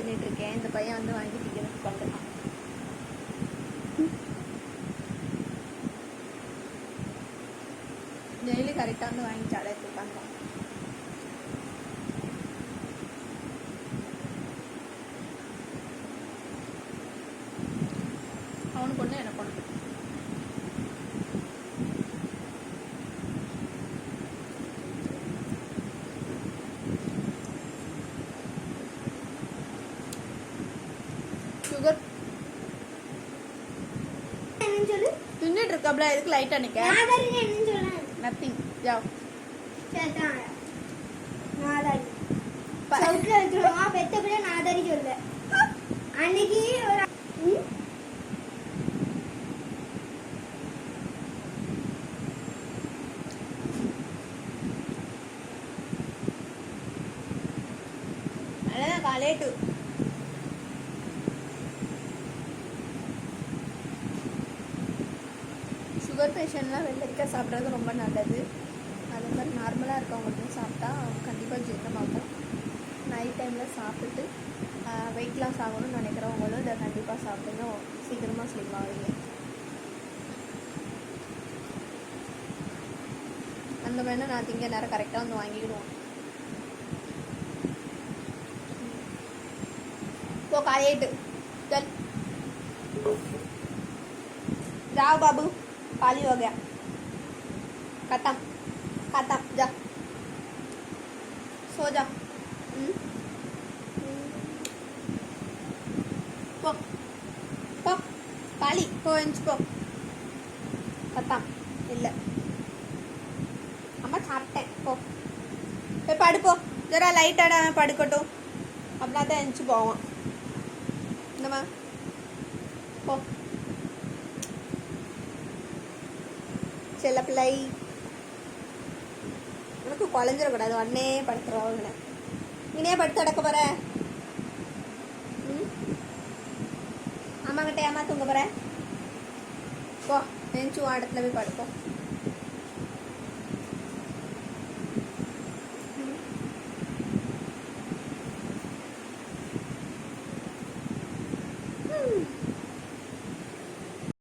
பண்ணிட்டு இருக்கேன். இந்த பையன் வந்து வாங்கி திக்கிறதுக்கு பண்ணுறான். டெய்லி கரெக்டாக வந்து வாங்கி சாடையத்துக்கு உட்காந்துருவான். அவனுக்கு ஒன்று எனக்கு ஒன்று. சுகர் தின்னுட்டு இருக்காப்ல. எதுக்கு லைட்டா நிக்க? நத்திங். ஜாவ் அன்னைக்கு காலேட்டு சுகர் பேஷண்ட்லாம் வெள்ளரிக்காய் சாப்பிட்றது ரொம்ப நல்லது. அதே மாதிரி நார்மலாக இருக்கவங்களுக்கும் சாப்பிட்டா கண்டிப்பாக ஜீரணமாகும். நைட் டைமில் சாப்பிட்டுட்டு வெயிட் லாஸ் ஆகணும்னு நினைக்கிறவங்களும் இதை கண்டிப்பாக சாப்பிடுங்க. சீக்கிரமாக ஸ்லிம் ஆகுங்க. அந்த வேணால் நான் திங்க நேரம் கரெக்டாக வந்து வாங்கிக்கிடுவோம். तो कालेट चल जाओ बाबू, खाली हो गया, खत्म खत्म, जा सो जा. पो पो खाली पो एंचुको, खत्म. இல்லை அம்மா சாப்பிட்டேன். போ போய் படுப்போ. ஜரா லைட்டாக அவன் படுக்கட்டும். அப்படின்னா தான் எந்திச்சு போவான். இந்தம்மா போ செல்ல பிள்ளை. உனக்கு குழஞ்சிடக்கூடாது. உடனே படுத்துருவாங்க. நீனே படுத்து அடக்க போற. அம்மா கிட்டே அம்மா தூங்க போற. போ எந்திச்சு இடத்துல போய் படுப்போம்.